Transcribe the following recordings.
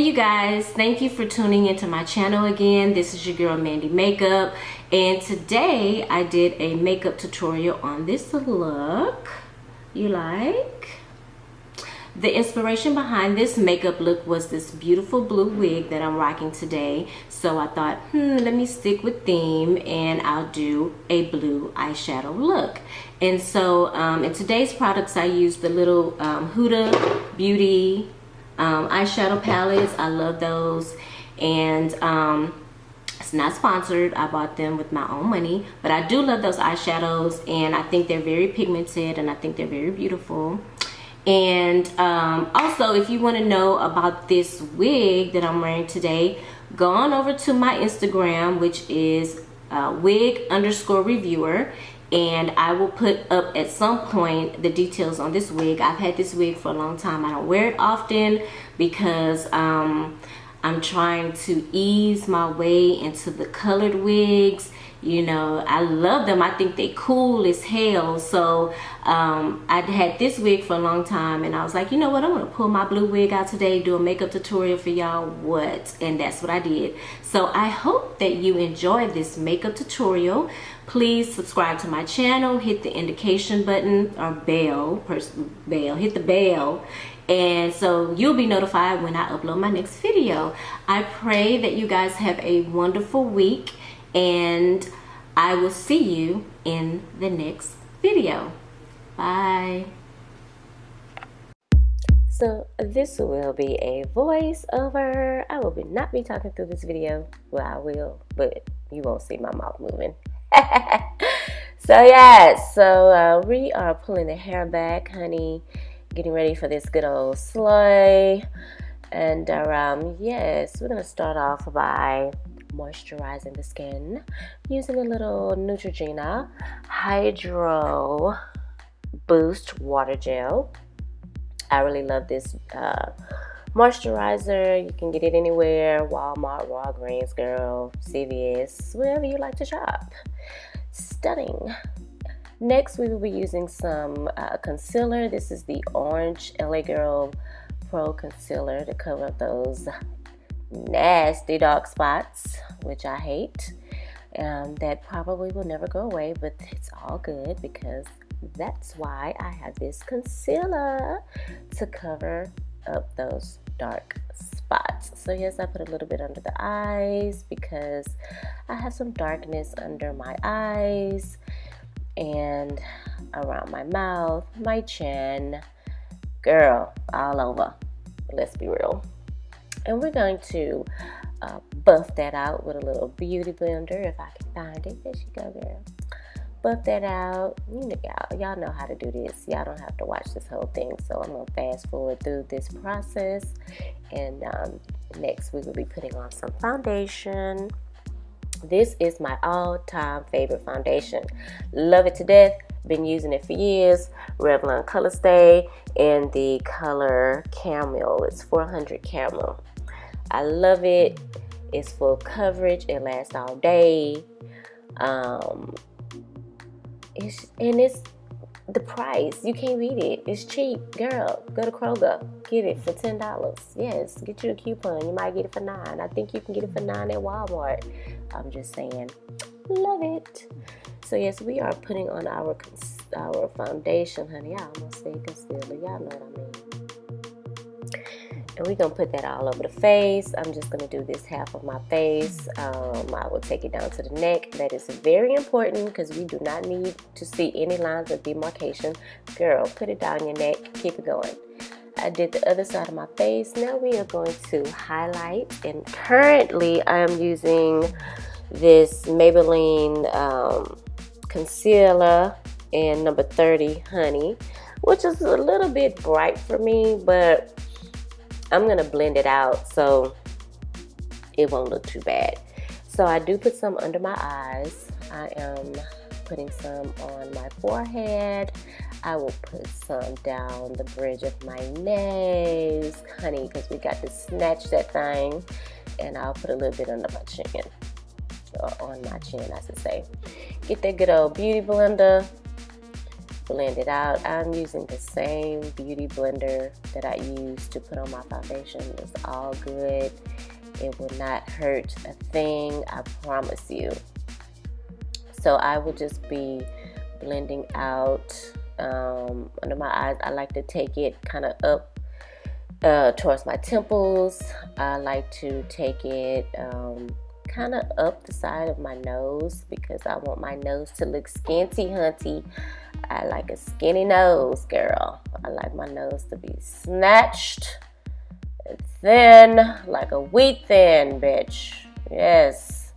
you guys, thank you for tuning into my channel again. This is your girl Mandy Makeup, and today I did a makeup tutorial on this look. You like? The inspiration behind this makeup look was this beautiful blue wig that I'm rocking today. So I thought, let me stick with theme and I'll do a blue eyeshadow look. And so in today's products, I used the little HudaBeauty eyeshadow palettes. I love those. And it's not sponsored. I bought them with my own money. But I do love those eyeshadows, and I think they're very pigmented and I think they're very beautiful. And also, if you want to know about this wig that I'm wearing today, go on over to my Instagram, which is wig_reviewer, and I will put up at some point the details on this wig. I've had this wig for a long time. I don't wear it often because I'm trying to ease my way into the colored wigs. You know, I love them. I think they cool as hell. So I'd had this wig for a long time, and I was like, you know what, I'm gonna pull my blue wig out today, do a makeup tutorial for y'all. What? And that's what I did. So I hope that you enjoy this makeup tutorial. Please subscribe to my channel, hit the indication button or bell, hit the bell, and so you'll be notified when I upload my next video. I pray that you guys have a wonderful week, and I will see you in the next video. Bye. So this will be a voiceover. I will not be talking through this video. Well, I will, but you won't see my mouth moving. So yeah, so we are pulling the hair back, honey, getting ready for this good old slay. And yes, we're gonna start off by moisturizing the skin using a little Neutrogena Hydro Boost Water Gel. I really love this moisturizer. You can get it anywhere: Walmart, Walgreens, girl, CVS, wherever you like to shop. Stunning. Next, we will be using some concealer. This is the Orange LA Girl Pro Concealer to cover up those nasty dark spots, which I hate. That probably will never go away, but it's all good because that's why I have this concealer to cover up those dark spots. So yes, I put a little bit under the eyes because I have some darkness under my eyes and around my mouth, my chin, girl, all over. Let's be real. And we're going to buff that out with a little beauty blender if I can find it. There she go, girl. Buff that out. You know, y'all know how to do this. Y'all don't have to watch this whole thing. So I'm going to fast forward through this process. And next we will be putting on some foundation. This is my all-time favorite foundation. Love it to death. Been using it for years. Revlon Colorstay in the color Caramel. It's 400 Caramel. I love it. It's full coverage. It lasts all day. It's the price. You can't beat it. It's cheap, girl. Go to Kroger. Get it for $10. Yes, get you a coupon. You might get it for $9. I think you can get it for $9 at Walmart. I'm just saying. Love it. So yes, we are putting on our foundation, honey. I almost said concealer. Y'all know what I mean. And we're going to put that all over the face. I'm just going to do this half of my face. I will take it down to the neck. That is very important because we do not need to see any lines of demarcation. Girl, put it down your neck. Keep it going. I did the other side of my face. Now we are going to highlight. And currently I am using this Maybelline concealer in number 30 Honey, which is a little bit bright for me, but I'm gonna blend it out so it won't look too bad. So I do put some under my eyes. I am putting some on my forehead. I will put some down the bridge of my nose, honey, because we got to snatch that thing. And I'll put a little bit under my chin, or on my chin, I should say. Get that good old beauty blender. blend it out. I'm using the same beauty blender that I use to put on my foundation. It's all good. It will not hurt a thing, I promise you. So I will just be blending out under my eyes. I like to take it kind of up towards my temples. I like to take it kind of up the side of my nose because I want my nose to look skinty, hunty. I like a skinny nose, girl. I like my nose to be snatched, thin, like a wheat thin, bitch. Yes.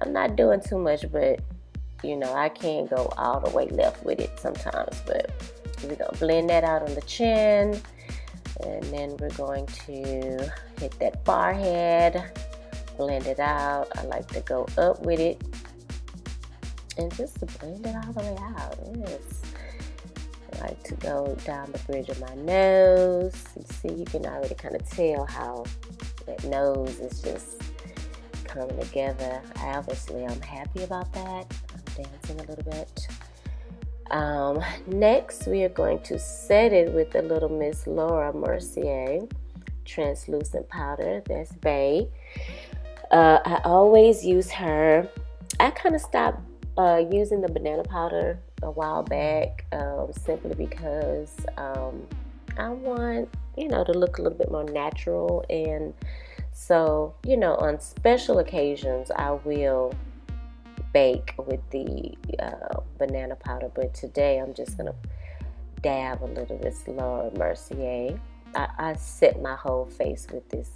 I'm not doing too much, but you know, I can't go all the way left with it sometimes. But we're going to blend that out on the chin. And then we're going to hit that forehead. Blend it out. I like to go up with it and just to blend it all the way out. Yes. I like to go down the bridge of my nose. You see, you can already kind of tell how that nose is just coming together. Obviously, I'm happy about that. I'm dancing a little bit. Next, we are going to set it with the little Miss Laura Mercier translucent powder. That's Bay. I always use her. I kind of stopped using the banana powder a while back simply because I want, you know, to look a little bit more natural. And so, you know, on special occasions, I will bake with the banana powder. But today, I'm just going to dab a little bit Laura Mercier. I set my whole face with this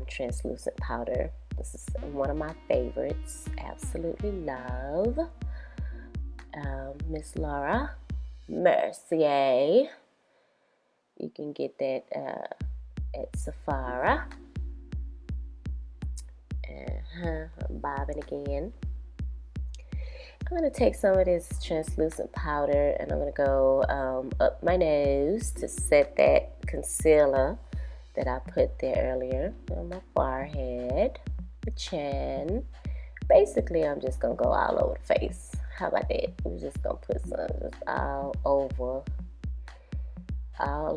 translucent powder. This is one of my favorites. Absolutely love Miss Laura Mercier. You can get that at Sapphire. I'm bobbing again. I'm going to take some of this translucent powder and I'm going to go up my nose to set that concealer that I put there earlier on my forehead, the chin. Basically, I'm just going to go all over the face. How about that? We're just going to put some just all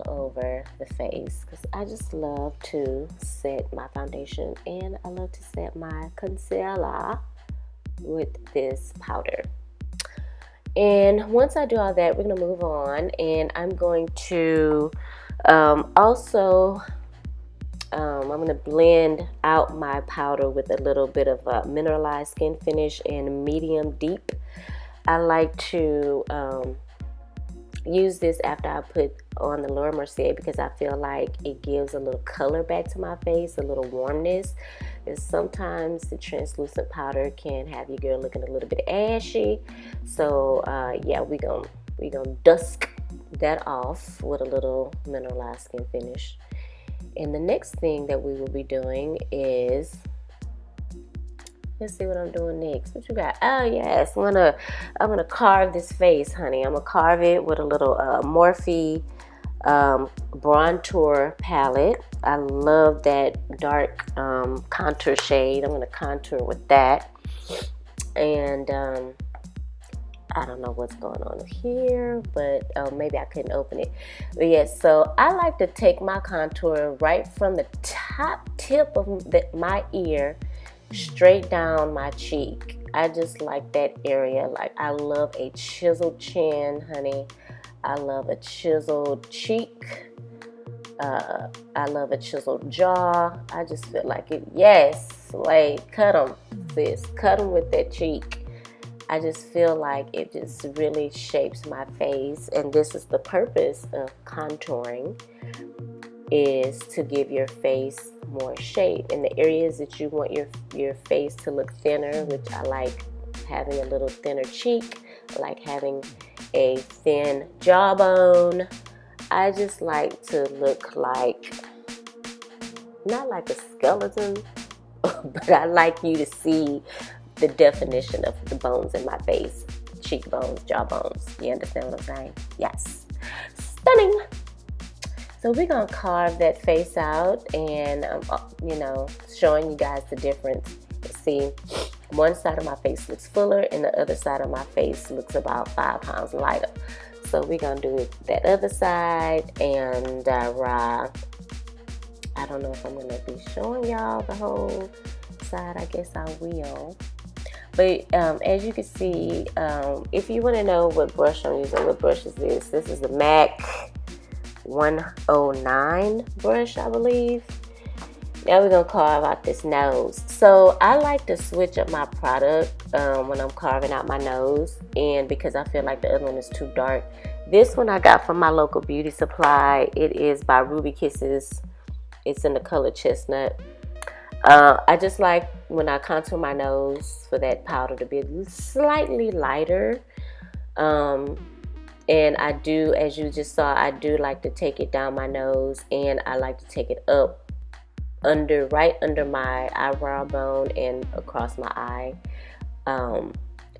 over the face because I just love to set my foundation and I love to set my concealer with this powder. And once I do all that, we're going to move on and I'm going to also I'm going to blend out my powder with a little bit of Mineralize Skinfinish and medium deep. I like to use this after I put on the Laura Mercier because I feel like it gives a little color back to my face, a little warmness. And sometimes the translucent powder can have your girl looking a little bit ashy. So yeah, we're gonna dusk that off with a little Mineralize Skinfinish. And the next thing that we will be doing is, let's see what I'm doing next. What you got? Oh yes, I'm gonna carve this face, honey. I'm gonna carve it with a little Morphe Brontour palette. I love that dark contour shade. I'm gonna contour with that. And I don't know what's going on here, but maybe I couldn't open it. But yes, so I like to take my contour right from the top tip of my ear straight down my cheek. I just like that area. Like, I love a chiseled chin, honey. I love a chiseled cheek. I love a chiseled jaw. I just feel like it. Yes, like, cut them, sis. Cut them with that cheek. I just feel like it just really shapes my face. And this is the purpose of contouring, is to give your face more shape in the areas that you want your face to look thinner, which I like having a little thinner cheek. I like having a thin jawbone. I just like to look like, not like a skeleton, but I like you to see the definition of the bones in my face. Cheekbones, jawbones. You understand what I'm saying? Yes. Stunning. So we're going to carve that face out and, you know, showing you guys the difference. See, one side of my face looks fuller and the other side of my face looks about 5 pounds lighter. So we're gonna do it that other side, and I don't know if I'm gonna be showing y'all the whole side. I guess I will. But as you can see, if you want to know what brush I'm using, what brush is this? This is the MAC 109 brush, I believe. Now we're gonna carve out this nose. So I like to switch up my product when I'm carving out my nose, and because I feel like the other one is too dark. This one I got from my local beauty supply. It is by Ruby Kisses. It's in the color Chestnut. I just like when I contour my nose for that powder to be slightly lighter. And I do, as you just saw, I do like to take it down my nose, and I like to take it up right under my eyebrow bone and across my eye.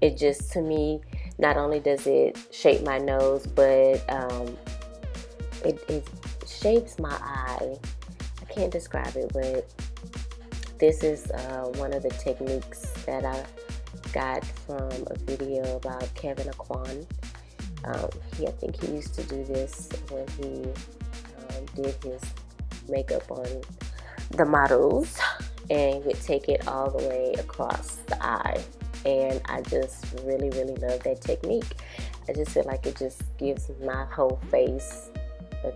It just, to me, not only does it shape my nose, but it shapes my eye. I can't describe it, but this is one of the techniques that I got from a video about Kevin Aquan. I think he used to do this when he did his makeup on the models, and he would take it all the way across the eye. And I just really, really love that technique. I just feel like it just gives my whole face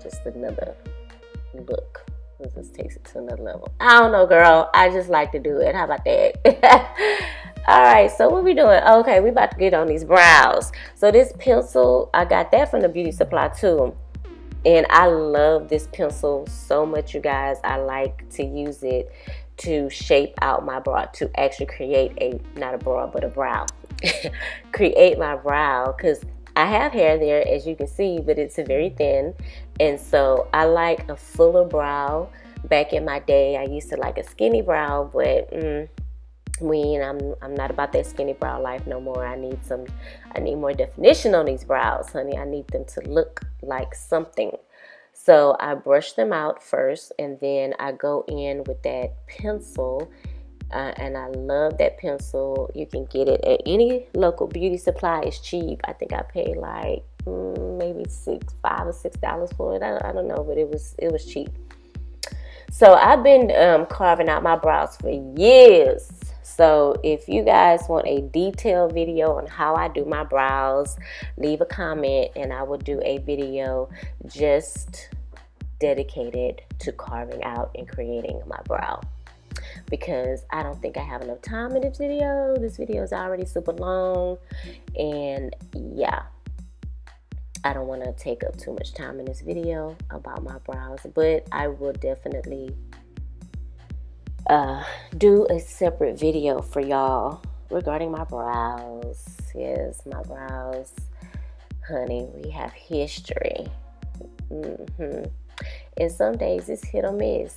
just another look. It just takes it to another level. I don't know, girl. I just like to do it. How about that? Alright, so what we doing? Okay, we about to get on these brows. So this pencil, I got that from the beauty supply too. And I love this pencil so much, you guys. I like to use it to shape out my brow, to actually create not a brow, but a brow. Create my brow, because I have hair there, as you can see, but it's very thin. And so I like a fuller brow. Back in my day, I used to like a skinny brow, but I'm not about that skinny brow life no more. I need more definition on these brows, honey. I need them to look like something. So I brush them out first, and then I go in with that pencil. And I love that pencil. You can get it at any local beauty supply. It's cheap. I think I paid like maybe $5 or $6 for it. I don't know, but it was cheap. So I've been carving out my brows for years. So if you guys want a detailed video on how I do my brows, leave a comment, and I will do a video just dedicated to carving out and creating my brow. Because I don't think I have enough time in this video. This video is already super long, and yeah, I don't want to take up too much time in this video about my brows, but I will definitely do a separate video for y'all regarding my brows. Yes, my brows, honey, we have history. And some days it's hit or miss.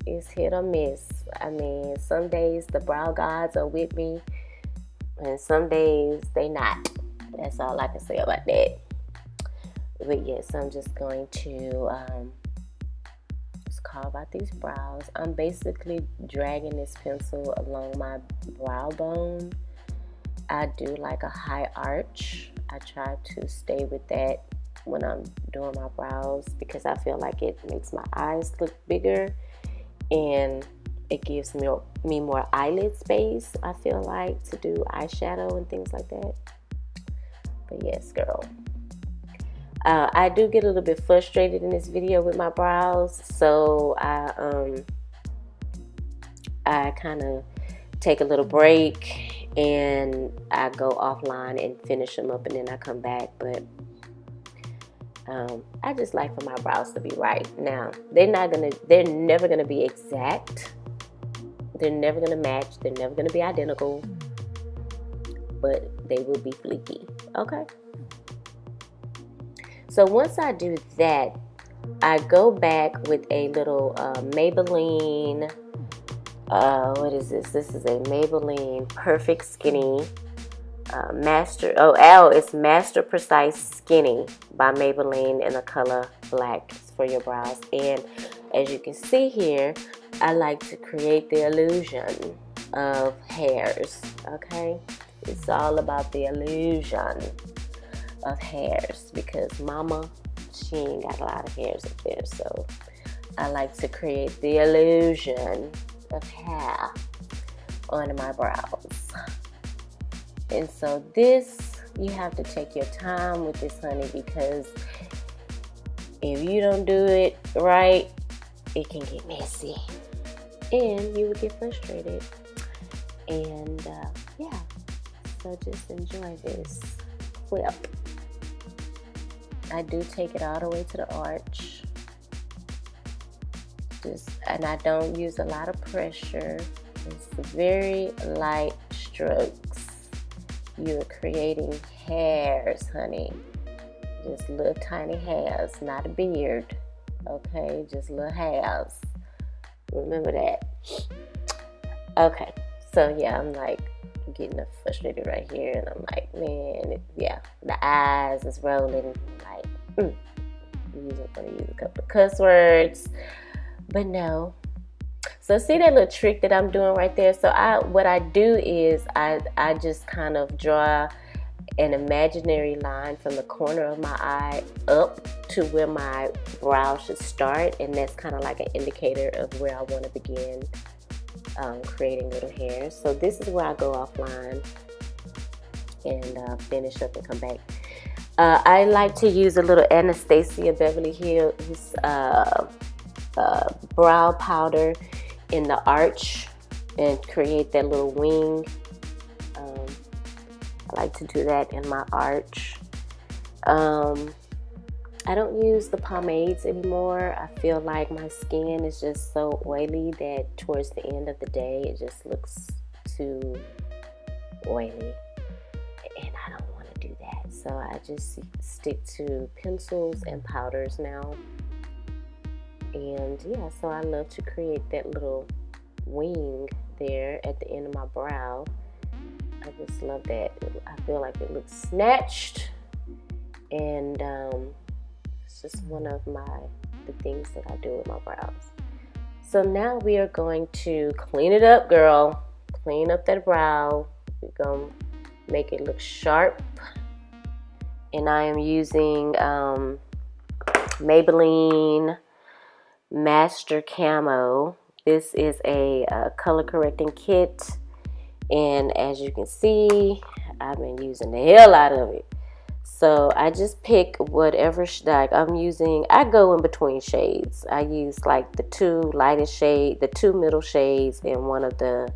It's hit or miss. I mean, some days the brow gods are with me, and some days they not. That's all I can say about that. But yes, I'm just going to just carve out these brows. I'm basically dragging this pencil along my brow bone. I do like a high arch. I try to stay with that when I'm doing my brows, because I feel like it makes my eyes look bigger, and it gives me more eyelid space, I feel like, to do eyeshadow and things like that. But yes, girl. I do get a little bit frustrated in this video with my brows, so I kind of take a little break and I go offline and finish them up, and then I come back. But I just like for my brows to be right. Now, they're never gonna be exact. They're never gonna match. They're never gonna be identical. But they will be fleeky. Okay. So once I do that, I go back with a little Maybelline. What is this? This is a Maybelline Perfect Skinny. It's Master Precise Skinny by Maybelline in the color black. It's for your brows. And as you can see here, I like to create the illusion of hairs. Okay, it's all about the illusion. of hairs, because mama, she ain't got a lot of hairs up there, so I like to create the illusion of hair on my brows. And so this, you have to take your time with this, honey, because if you don't do it right, it can get messy and you will get frustrated. And yeah, so just enjoy this clip. I do take it all the way to the arch. And I don't use a lot of pressure. It's very light strokes. You're creating hairs, honey. Just little tiny hairs, not a beard. Okay, just little hairs. Remember that. Okay, so yeah, I'm like getting frustrated right here, and I'm like, man, yeah, the eyes is rolling. Like, I'm gonna use a couple of cuss words, but no. So see that little trick that I'm doing right there? So what I do is I just kind of draw an imaginary line from the corner of my eye up to where my brow should start, and that's kind of like an indicator of where I want to begin creating little hairs. So this is where I go offline and finish up and come back. I like to use a little Anastasia Beverly Hills brow powder in the arch and create that little wing. I like to do that in my arch. I don't use the pomades anymore. I feel like my skin is just so oily that towards the end of the day it just looks too oily, and I don't want to do that. So I just stick to pencils and powders now. And yeah, so I love to create that little wing there at the end of my brow. I just love that. I feel like it looks snatched, and it's just one of the things that I do with my brows. So now we are going to clean it up, girl. Clean up that brow. We're gonna make it look sharp, and I am using Maybelline Mastercamo. This is a color correcting kit, and as you can see, I've been using the hell out of it. So I just pick whatever like I'm using. I go in between shades. I use like the two lightest shade, the two middle shades, and one of the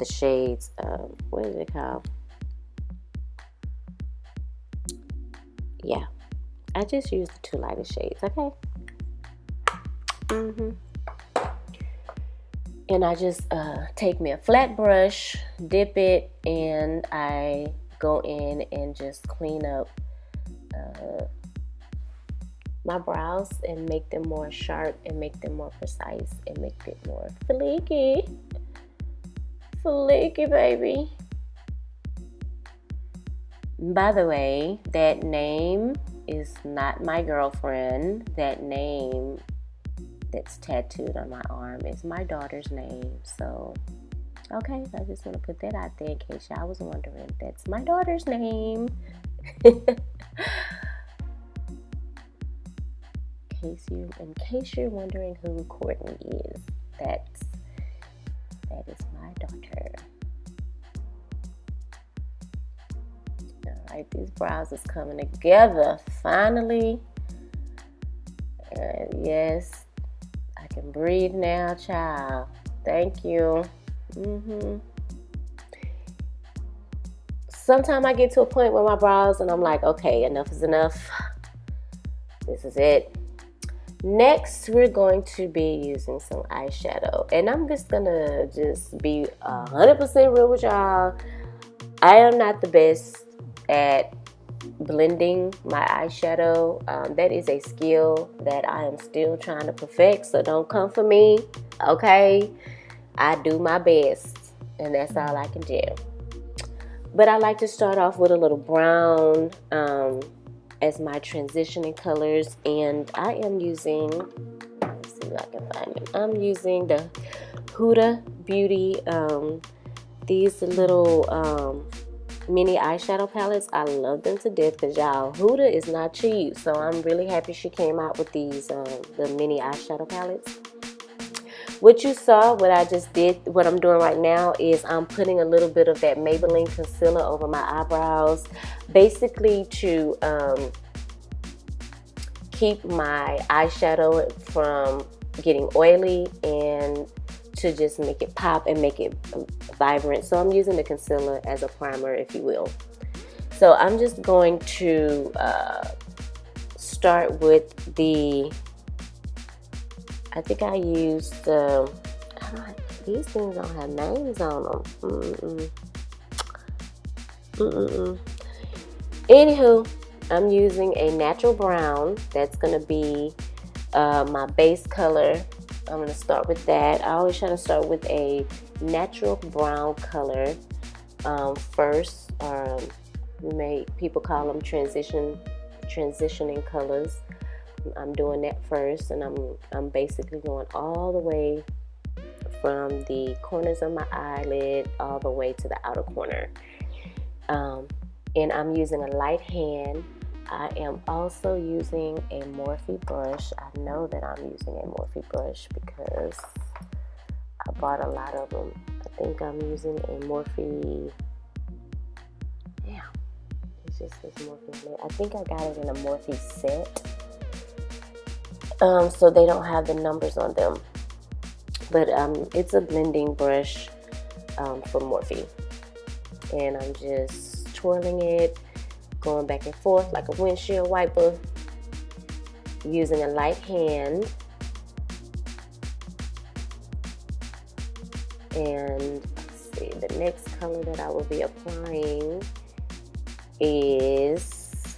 shades. What is it called? Yeah, I just use the two lightest shades. Okay. And I just take me a flat brush, dip it, and I go in and just clean up my brows and make them more sharp and make them more precise and make it more flaky. Flaky, baby. By the way, that name is not my girlfriend. That name that's tattooed on my arm is my daughter's name. So, okay, I just want to put that out there in case y'all was wondering. That's my daughter's name. In case you're wondering who Courtney is, that is my daughter. All right, these brows is coming together finally. Yes, I can breathe now, child. Thank you. Sometimes I get to a point with my brows and I'm like, okay, enough is enough. This is it. Next, we're going to be using some eyeshadow. And I'm just gonna be 100% real with y'all. I am not the best at blending my eyeshadow. That is a skill that I am still trying to perfect, so don't come for me, okay? I do my best, and that's all I can do. But I like to start off with a little brown as my transitioning colors, and I am using, let's see if I can find it. I'm using the HudaBeauty, these little mini eyeshadow palettes. I love them to death because y'all, Huda is not cheap. So I'm really happy she came out with these, the mini eyeshadow palettes. What you saw, what I just did, what I'm doing right now is I'm putting a little bit of that Maybelline concealer over my eyebrows, basically to keep my eyeshadow from getting oily and to just make it pop and make it vibrant. So I'm using the concealer as a primer, if you will. So I'm just going to start with the, I think I used, these things don't have names on them. Anywho, I'm using a natural brown. That's going to be my base color. I'm going to start with that. I always try to start with a natural brown color first. People call them transitioning colors. I'm doing that first, and I'm basically going all the way from the corners of my eyelid all the way to the outer corner. And I'm using a light hand. I am also using a Morphe brush. I know that I'm using a Morphe brush because I bought a lot of them. I think I'm using a Morphe. Yeah, it just says Morphe on it. I think I got it in a Morphe set. So they don't have the numbers on them. But it's a blending brush for Morphe. And I'm just twirling it, going back and forth like a windshield wiper, using a light hand. And let's see, the next color that I will be applying is,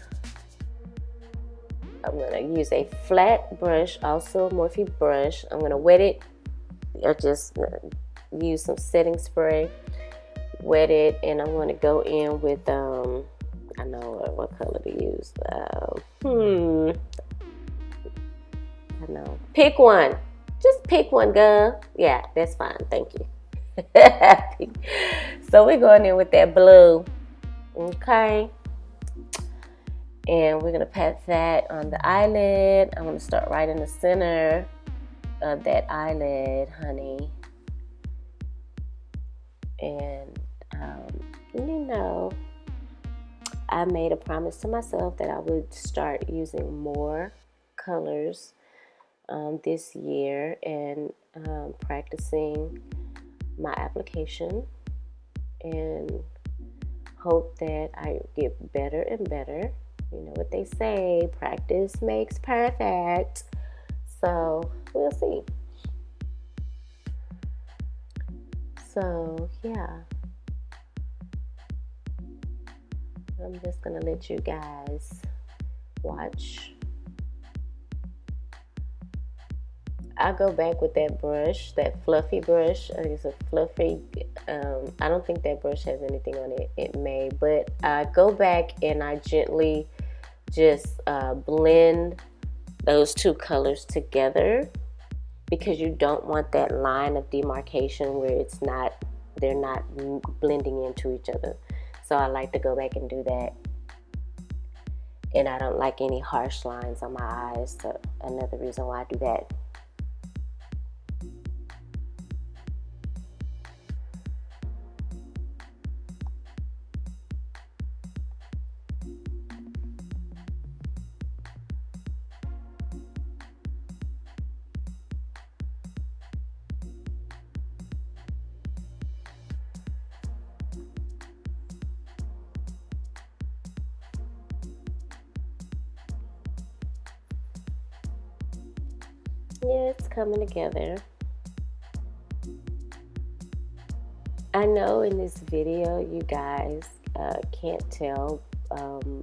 I'm going to use a flat brush, also a Morphe brush. I'm going to wet it, or just use some setting spray, wet it, and I'm going to go in with, I know what color to use. I know. Pick one. Just pick one, girl. Yeah, that's fine. Thank you. So we're going in with that blue. Okay. And we're going to pat that on the eyelid. I'm going to start right in the center of that eyelid, honey. And, you know, I made a promise to myself that I would start using more colors this year, and practicing my application, and hope that I get better and better. You know what they say, practice makes perfect. So we'll see. So yeah, I'm just gonna let you guys watch. I go back with that brush, that fluffy brush. I think it's a fluffy, I don't think that brush has anything on it. It may, but I go back and I gently just blend those two colors together, because you don't want that line of demarcation where they're not blending into each other. So I like to go back and do that. And I don't like any harsh lines on my eyes, so another reason why I do that. Yeah, it's coming together. I know in this video you guys can't tell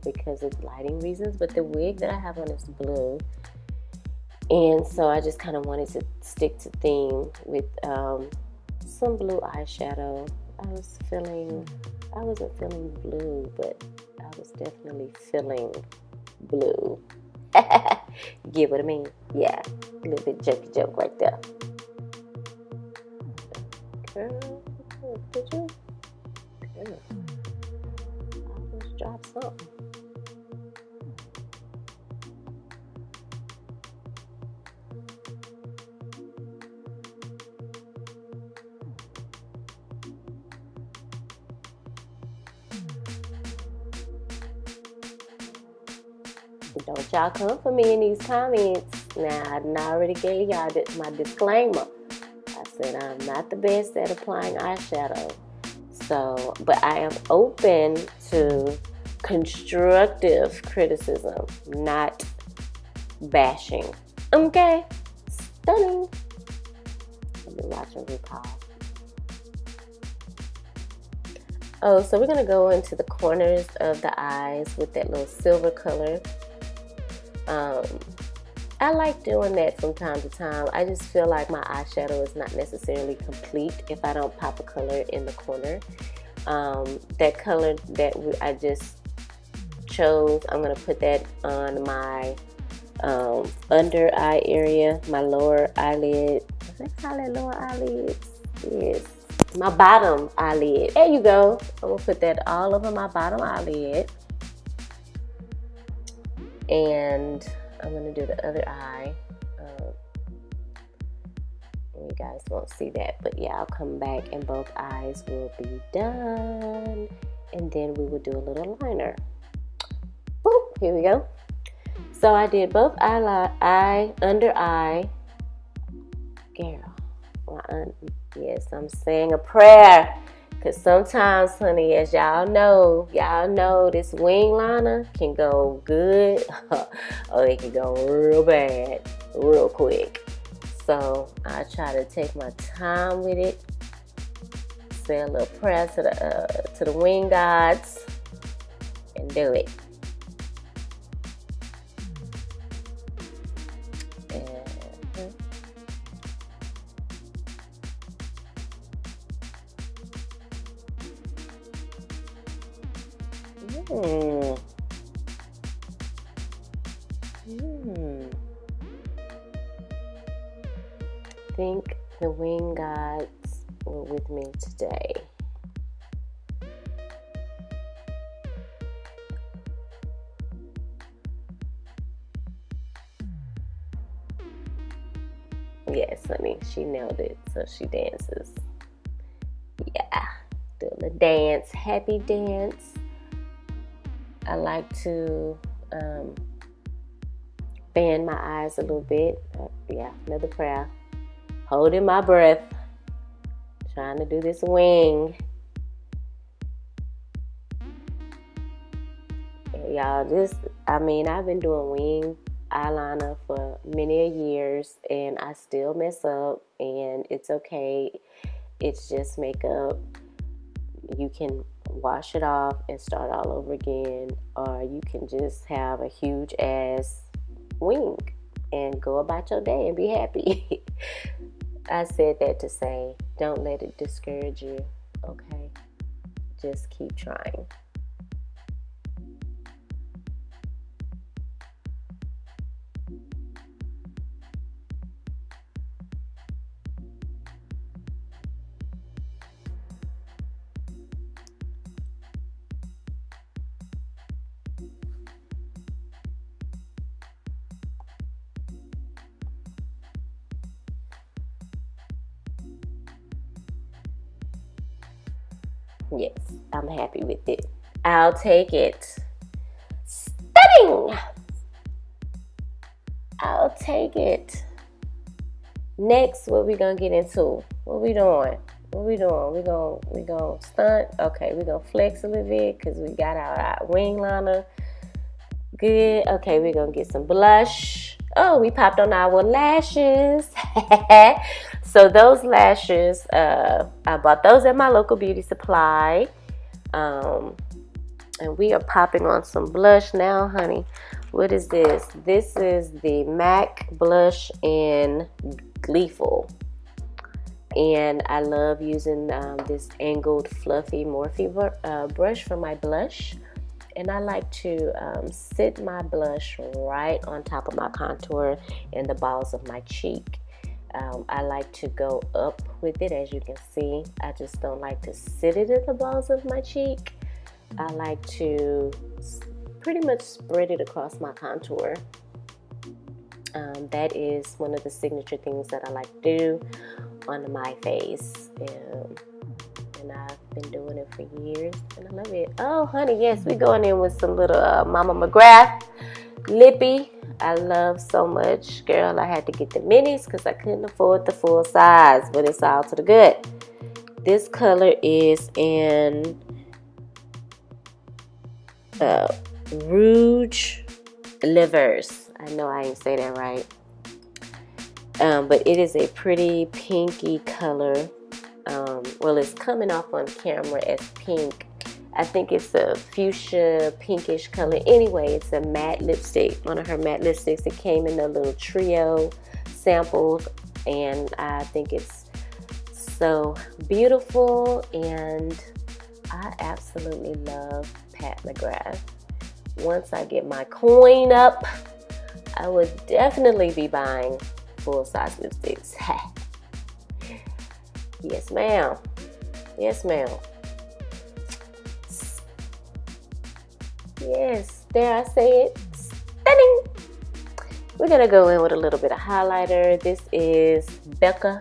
because of lighting reasons, but the wig that I have on is blue, and so I just kind of wanted to stick to theme with some blue eyeshadow. I wasn't feeling blue, but I was definitely feeling blue. Get what I mean? Yeah, a little bit jokey joke right there. Girl, did you? Girl. drop something. Don't y'all come for me in these comments. Now, I already gave y'all my disclaimer. I said I'm not the best at applying eyeshadow. So, but I am open to constructive criticism, not bashing. Okay? Stunning. I've been watching RuPaul. Oh, so we're going to go into the corners of the eyes with that little silver color. I like doing that from time to time. I just feel like my eyeshadow is not necessarily complete if I don't pop a color in the corner. That color that I just chose, I'm going to put that on my under eye area, my lower eyelid. Does they call it lower eyelids? Yes. My bottom eyelid. There you go. I'm going to put that all over my bottom eyelid. And I'm going to do the other eye. You guys won't see that, but yeah, I'll come back and both eyes will be done. And then we will do a little liner. Boop, here we go. So I did both eye, under eye. Girl, yes, I'm saying a prayer. Because sometimes, honey, as y'all know this wing liner can go good or it can go real bad, real quick. So I try to take my time with it, say a little prayer to the wing gods, and do it. I think the wing gods were with me today. Yes, honey, she nailed it. So she dances. Yeah, do a little dance, happy dance. I like to fan my eyes a little bit. Yeah, another prayer. Holding my breath. Trying to do this wing. Y'all, I've been doing wing eyeliner for many years and I still mess up, and it's okay. It's just makeup. You can wash it off and start all over again, or you can just have a huge ass wing and go about your day and be happy. I said that to say, don't let it discourage you, okay? Just keep trying. Yes, I'm happy with it. I'll take it. Stunning! I'll take it. Next, what we gonna get into? What we doing? We gonna stunt. Okay, we gonna flex a little bit because we got our wing liner. Good. Okay, we're gonna get some blush. Oh, we popped on our lashes. So those lashes, I bought those at my local beauty supply. And we are popping on some blush now, honey. What is this? This is the MAC blush in Gleeful. And I love using this angled fluffy Morphe brush for my blush. And I like to sit my blush right on top of my contour and the balls of my cheek. I like to go up with it, as you can see. I just don't like to sit it at the balls of my cheek. I like to pretty much spread it across my contour. That is one of the signature things that I like to do on my face. And I've been doing it for years, and I love it. Oh, honey, yes, we're going in with some little Mama Mcgrath lippy. I love so much. Girl, I had to get the minis because I couldn't afford the full size, but it's all to the good. This color is in Rouge Livers. I know I ain't say that right. But it is a pretty pinky color. Well, it's coming off on camera as pink. I think it's a fuchsia pinkish color. Anyway, it's a matte lipstick, one of her matte lipsticks. It came in a little trio samples, and I think it's so beautiful, and I absolutely love Pat McGrath. Once I get my coin up, I would definitely be buying full-size lipsticks. Yes, ma'am. Yes, ma'am. Yes, dare I say it? Stunning! We're going to go in with a little bit of highlighter. This is Becca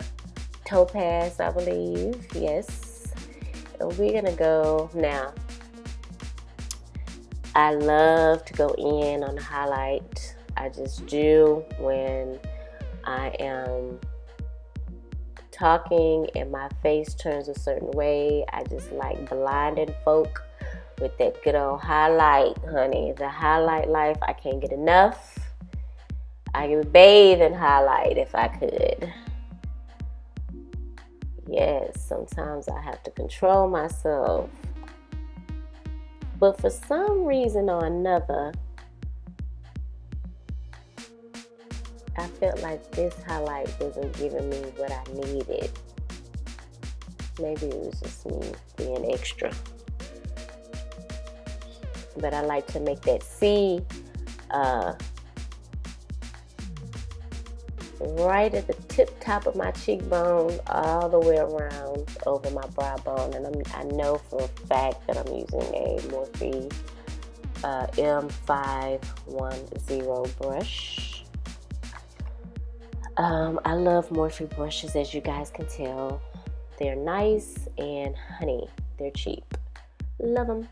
Topaz, I believe. Yes. And we're going to go now. I love to go in on the highlight. I just do when I am talking and my face turns a certain way. I just like blinding folk with that good old highlight, honey. The highlight life, I can't get enough. I could bathe in highlight if I could. Yes, sometimes I have to control myself. But for some reason or another, I felt like this highlight wasn't giving me what I needed. Maybe it was just me being extra. But I like to make that C right at the tip top of my cheekbone, all the way around over my brow bone. And I know for a fact that I'm using a Morphe M510 brush. I love Morphe brushes, as you guys can tell. They're nice, and honey, they're cheap. Love them.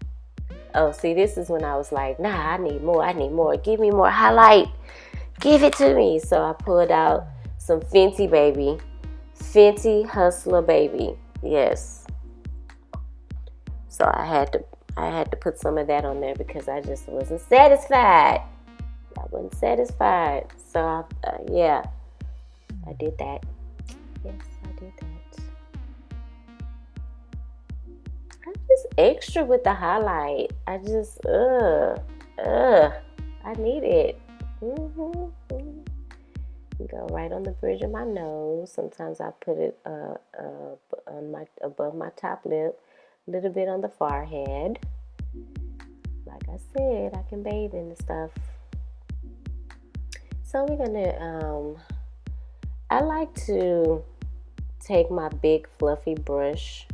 Oh, see, this is when I was like, nah, I need more. Give me more highlight. Give it to me. So I pulled out some Fenty, baby. Fenty Hustler, baby. Yes. So I had to put some of that on there because I just wasn't satisfied. I wasn't satisfied. So, yeah. I did that. Yes, I did that. I'm just extra with the highlight. I just, I need it. Go right on the bridge of my nose. Sometimes I put it above my top lip, a little bit on the forehead. Like I said, I can bathe in the stuff. So we're gonna, I like to take my big fluffy brush,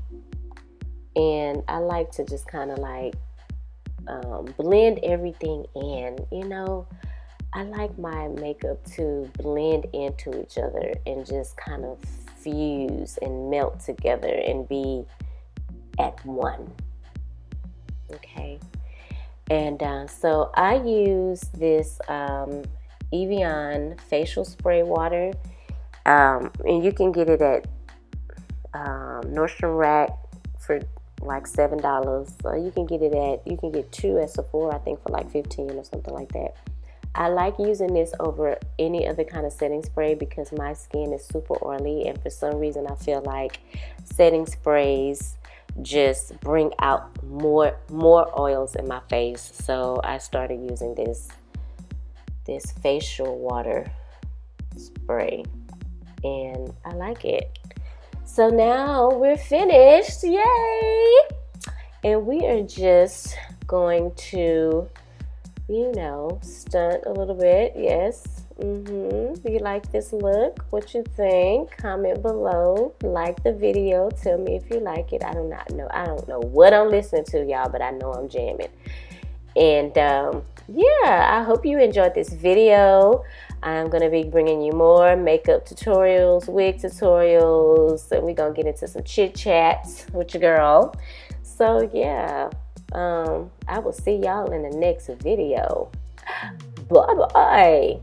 and I like to just kind of like blend everything in. You know, I like my makeup to blend into each other and just kind of fuse and melt together and be at one. Okay. And so I use this Evian facial spray water. And you can get it at Nordstrom Rack for like $7. So you can get two at Sephora, I think, for like $15 or something like that. I like using this over any other kind of setting spray because my skin is super oily, and for some reason I feel like setting sprays just bring out more oils in my face. So I started using this facial water spray, and I like it. So now we're finished, yay! And we are just going to, you know, stunt a little bit, yes, Do you like this look? What you think? Comment below. Like the video. Tell me if you like it. I do not know. I don't know what I'm listening to, y'all, but I know I'm jamming. And yeah, I hope you enjoyed this video. I'm going to be bringing you more makeup tutorials, wig tutorials, and we're going to get into some chit chats with your girl. So yeah, I will see y'all in the next video. Bye bye.